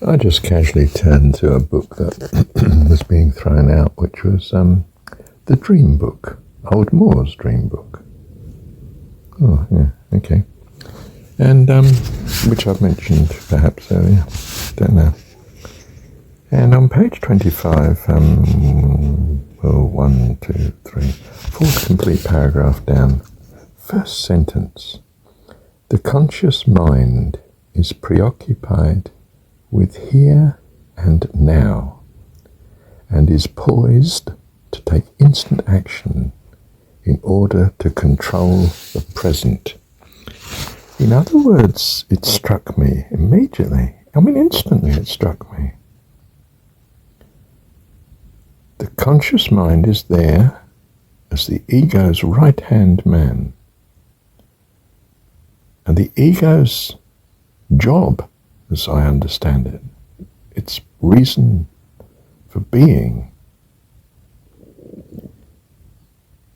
I just casually turned to a book that was being thrown out, which was the Dream Book, Old Moore's Dream Book. Oh, yeah, okay. And which I've mentioned perhaps earlier, don't know. And on page 25, one, two, three, fourth complete paragraph down, first sentence. The conscious mind is preoccupied with here and now, and is poised to take instant action in order to control the present. In other words, it struck me immediately, instantly it struck me. The conscious mind is there as the ego's right-hand man. And the ego's job, as I understand it, its reason for being,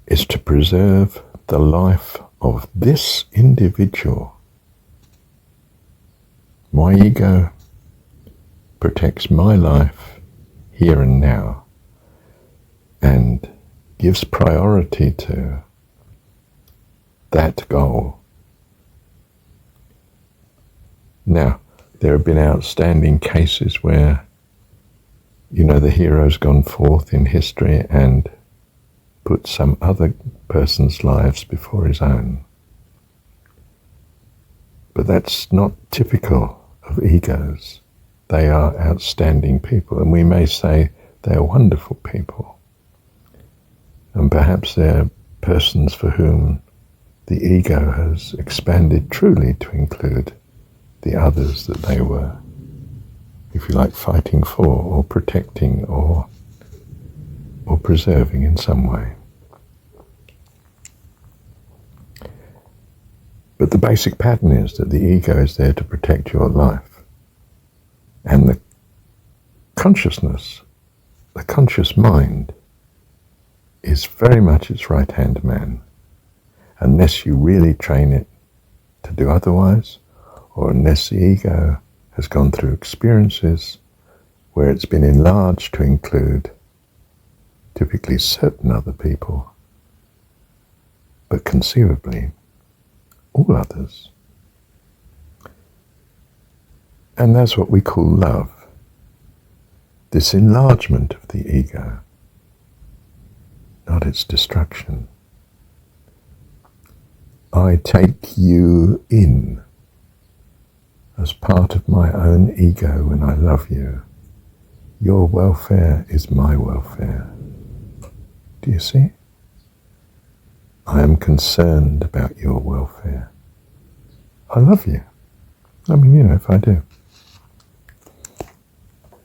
is to preserve the life of this individual. My ego protects my life here and now and gives priority to that goal. Now, there have been outstanding cases where, the hero's gone forth in history and put some other person's lives before his own. But that's not typical of egos. They are outstanding people, and we may say they're wonderful people. And perhaps they're persons for whom the ego has expanded truly to include the others that they were, if you like, fighting for or protecting or preserving in some way. But the basic pattern is that the ego is there to protect your life. And the consciousness, the conscious mind, is very much its right-hand man, unless you really train it to do otherwise, or unless the ego has gone through experiences where it's been enlarged to include typically certain other people, but conceivably all others. And that's what we call love, this enlargement of the ego, not its destruction. I take you in as part of my own ego when I love you. Your welfare is my welfare. Do you see? I am concerned about your welfare. I love you. If I do.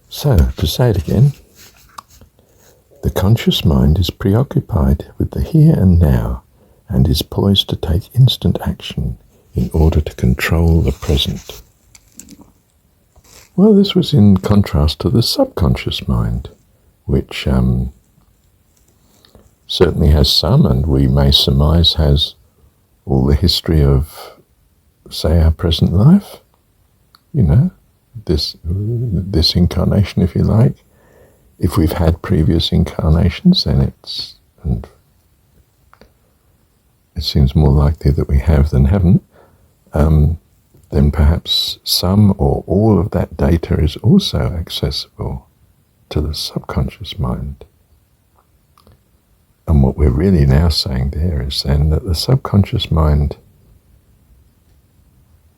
So, to say it again, the conscious mind is preoccupied with the here and now and is poised to take instant action in order to control the present. Well, this was in contrast to the subconscious mind, which certainly has some, and we may surmise has all the history of, say, our present life. This incarnation, if you like. If we've had previous incarnations, then it seems more likely that we have than haven't. Then perhaps some or all of that data is also accessible to the subconscious mind. And what we're really now saying there is then that the subconscious mind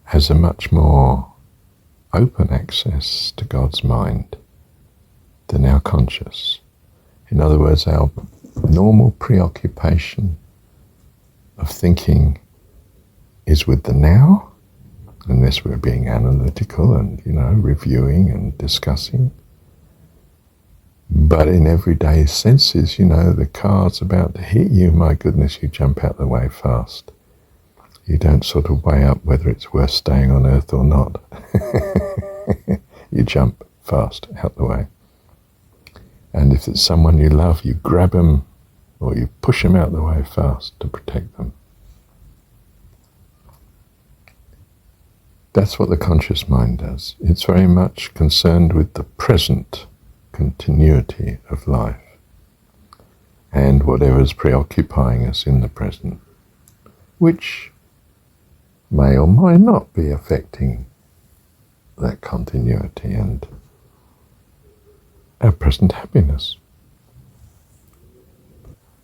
has a much more open access to God's mind than our conscious. In other words, our normal preoccupation of thinking is with the now, unless we're being analytical and, reviewing and discussing. But in everyday senses, the car's about to hit you, my goodness, you jump out the way fast. You don't sort of weigh up whether it's worth staying on earth or not. You jump fast out the way. And if it's someone you love, you grab them or you push them out the way fast to protect them. That's what the conscious mind does. It's very much concerned with the present continuity of life and whatever's preoccupying us in the present, which may or may not be affecting that continuity and our present happiness.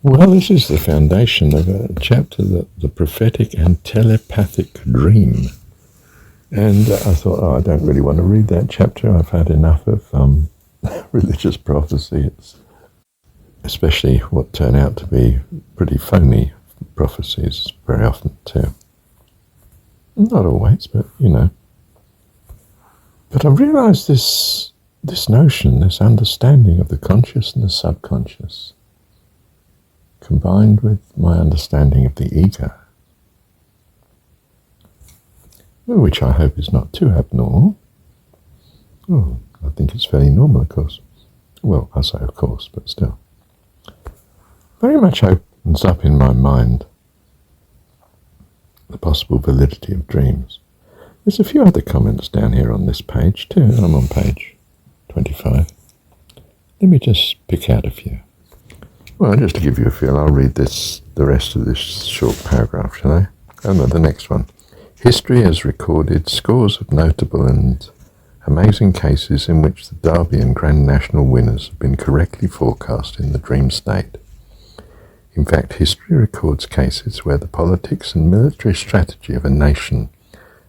Well, this is the foundation of a chapter, the prophetic and telepathic dream. And I thought, I don't really want to read that chapter. I've had enough of religious prophecy, especially what turn out to be pretty phony prophecies very often too. Not always, but you know. But I've realised this notion, this understanding of the conscious and the subconscious, combined with my understanding of the ego, which I hope is not too abnormal. Oh, I think it's fairly normal, of course. Well, I say of course, but still. Very much opens up in my mind the possible validity of dreams. There's a few other comments down here on this page too. I'm on page 25. Let me just pick out a few. Well, just to give you a feel, I'll read the rest of this short paragraph, shall I? Oh no, the next one. History has recorded scores of notable and amazing cases in which the Derby and Grand National winners have been correctly forecast in the dream state. In fact, history records cases where the politics and military strategy of a nation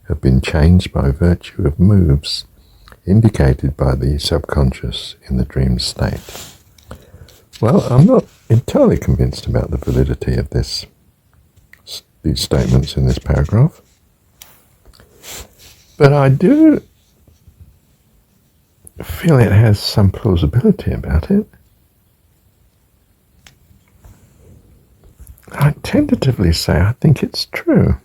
have been changed by virtue of moves indicated by the subconscious in the dream state. Well, I'm not entirely convinced about the validity of these statements in this paragraph, but I do feel it has some plausibility about it. I tentatively say I think it's true.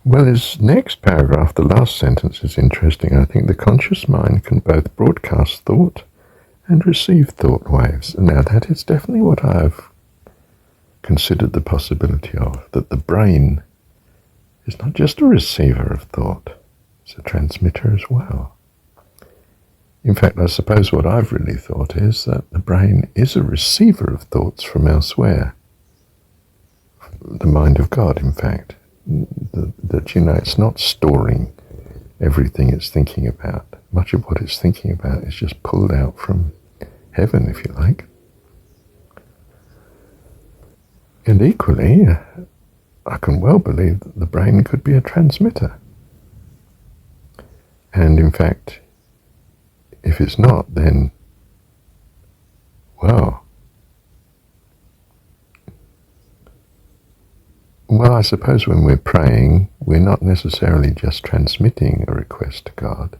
Well, his next paragraph, the last sentence, is interesting. I think the conscious mind can both broadcast thought and receive thought waves. And now that is definitely what I've considered the possibility of, that the brain is not just a receiver of thought, it's a transmitter as well. In fact, I suppose what I've really thought is that the brain is a receiver of thoughts from elsewhere. The mind of God, in fact. That, you know, it's not storing everything it's thinking about. Much of what it's thinking about is just pulled out from heaven, if you like. And equally, I can well believe that the brain could be a transmitter. And in fact, if it's not, then, well, I suppose when we're praying, we're not necessarily just transmitting a request to God.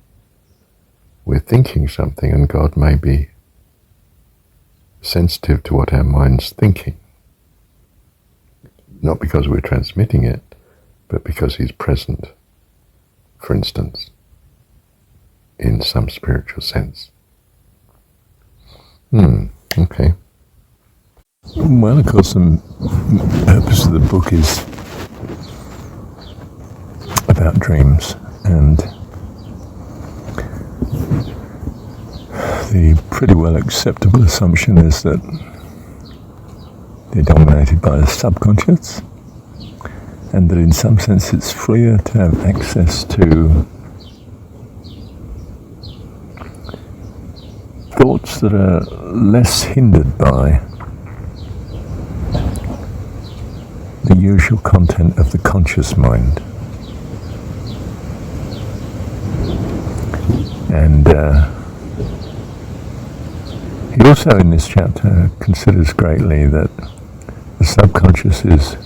We're thinking something, and God may be sensitive to what our mind's thinking. Not because we're transmitting it, but because He's present, for instance, in some spiritual sense. Okay. Well, of course, the purpose of the book is about dreams, and the pretty well acceptable assumption is that they're dominated by the subconscious, and that in some sense it's freer to have access to thoughts that are less hindered by the usual content of the conscious mind. And he also in this chapter considers greatly that the subconscious is,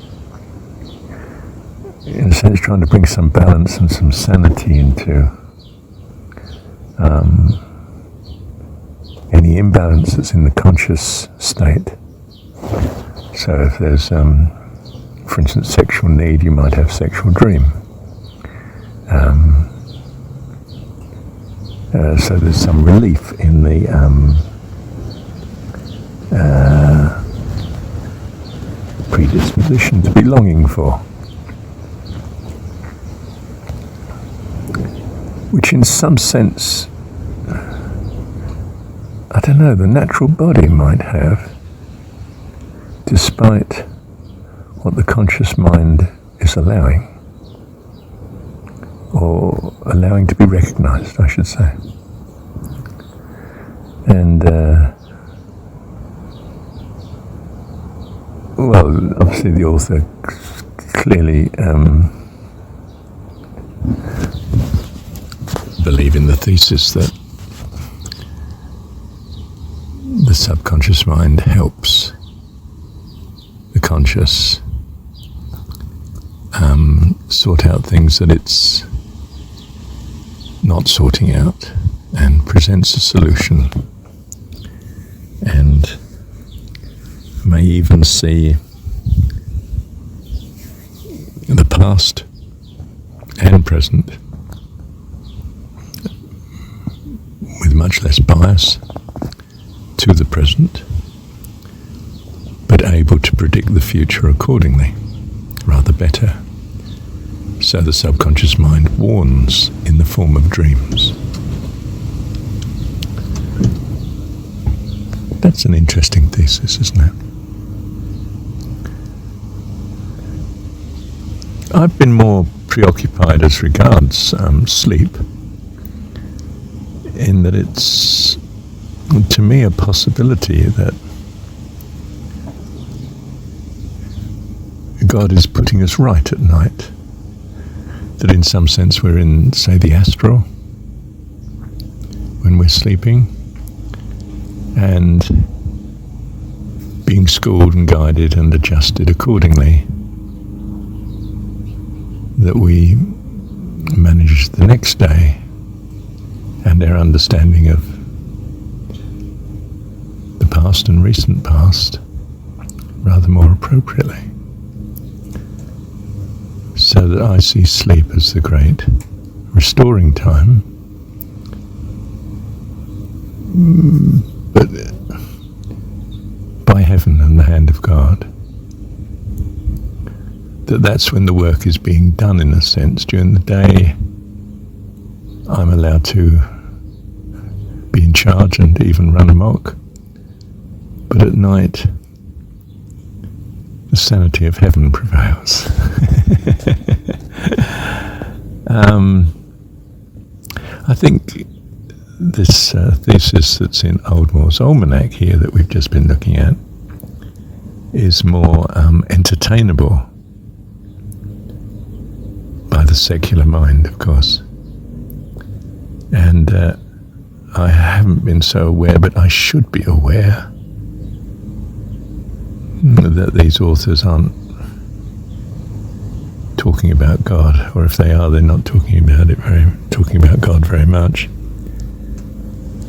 in a sense, trying to bring some balance and some sanity into any imbalance that's in the conscious state. So if there's for instance, sexual need, you might have sexual dream. So there's some relief in the predisposition to be longing for. which in some sense, I don't know, the natural body might have, despite what the conscious mind is allowing, or allowing to be recognized, I should say. And, well, obviously the author clearly believe in the thesis that the subconscious mind helps the conscious sort out things that it's not sorting out, and presents a solution, and may even see the past and present with much less bias to the present, but able to predict the future accordingly, rather better. So the subconscious mind warns in the form of dreams. That's an interesting thesis, isn't it? I've been more preoccupied as regards sleep, in that it's, to me, a possibility that God is putting us right at night. That in some sense we're in, say, the astral when we're sleeping, and being schooled and guided and adjusted accordingly, that we manage the next day and our understanding of the past and recent past rather more appropriately. So that I see sleep as the great restoring time, but by heaven and the hand of God. That's when the work is being done, in a sense. During the day, I'm allowed to be in charge and even run amok. But at night, the sanity of heaven prevails. I think this thesis that's in Oldmore's Almanac here that we've just been looking at is more entertainable by the secular mind, of course. And I haven't been so aware, but I should be aware that these authors aren't talking about God, or if they are, they're not talking about God very much.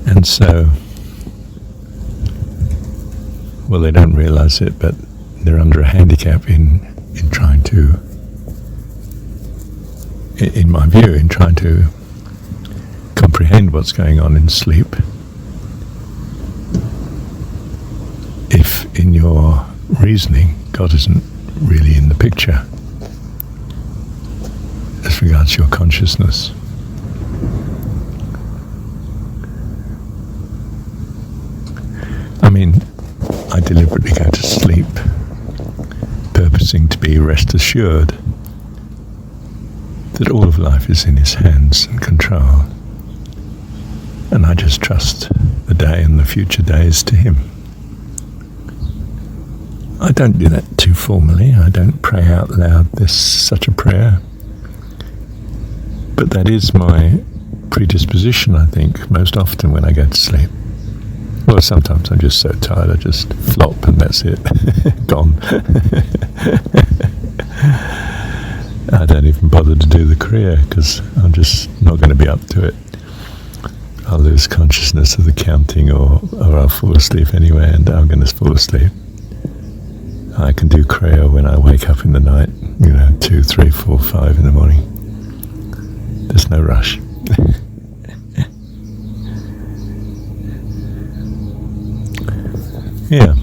And so, well, they don't realize it, but they're under a handicap in trying to, in my view, in trying to comprehend what's going on in sleep. If in your reasoning God isn't really in the picture as regards your consciousness. I mean, I deliberately go to sleep purposing to be rest assured that all of life is in His hands and control, and I just trust the day and the future days to Him. I don't do that too formally. I don't pray out loud such a prayer. But that is my predisposition, I think, most often when I go to sleep. Well, sometimes I'm just so tired I just flop and that's it. Gone. I don't even bother to do the Kriya because I'm just not going to be up to it. I'll lose consciousness of the counting, or I'll fall asleep anyway, and I'm going to fall asleep. I can do Kriya when I wake up in the night, 2, 3, 4, 5 in the morning. There's no rush. Yeah.